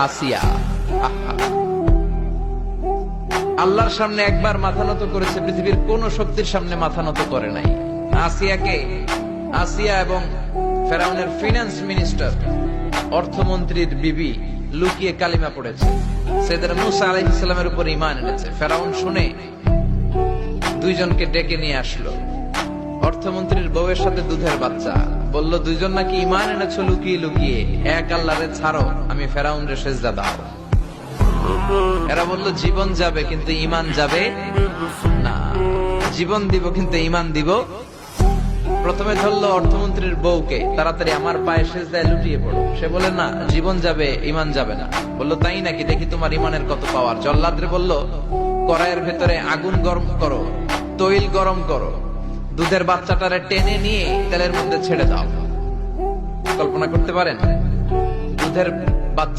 আসিয়া। আহা, আল্লাহর সামনে একবার মাথা নত করেছে, পৃথিবীর কোন শক্তির সামনে মাথা নত করে নাই। আসিয়া এবং ফেরাউনের ফিনান্স মিনিস্টার, অর্থমন্ত্রীর বিবি লুকিয়ে কালিমা পড়েছে, সাইয়েদনা মূসা আলাইহিস সালামের উপর ঈমান এনেছে। ফেরাউন শুনে দুইজনকে ডেকে নিয়ে আসলো। অর্থমন্ত্রীর বউয়ের সাথে দুধের বাচ্চা, বলল দুইজন নাকি ঈমান এনেছো লুকিয়ে লুকিয়ে, এক আল্লাহরে ছাড়ো, আমি ফেরাউন রে সেজদা দাও। এরা বলল জীবন যাবে কিন্তু ঈমান যাবে না, জীবন দিব কিন্তু ঈমান দিব। প্রথমে ধরলো অর্থমন্ত্রীর বউকে, তাড়াতাড়ি আমার পায়ে সেজদায় লুটিয়ে পড়ো। সে বলে না, জীবন যাবে ঈমান যাবে না। বললো তাই নাকি, দেখি তোমার ঈমানের কত পাওয়ার। জল্লাদরে বলল কড়াইয়ের ভেতরে আগুন গরম করো, তৈল গরম করো, দুধের বাচ্চাটারে টেনে নিয়ে তেলের মধ্যে ছেড়ে দাও। কল্পনা করতে পারেন দুধের বাচ্চা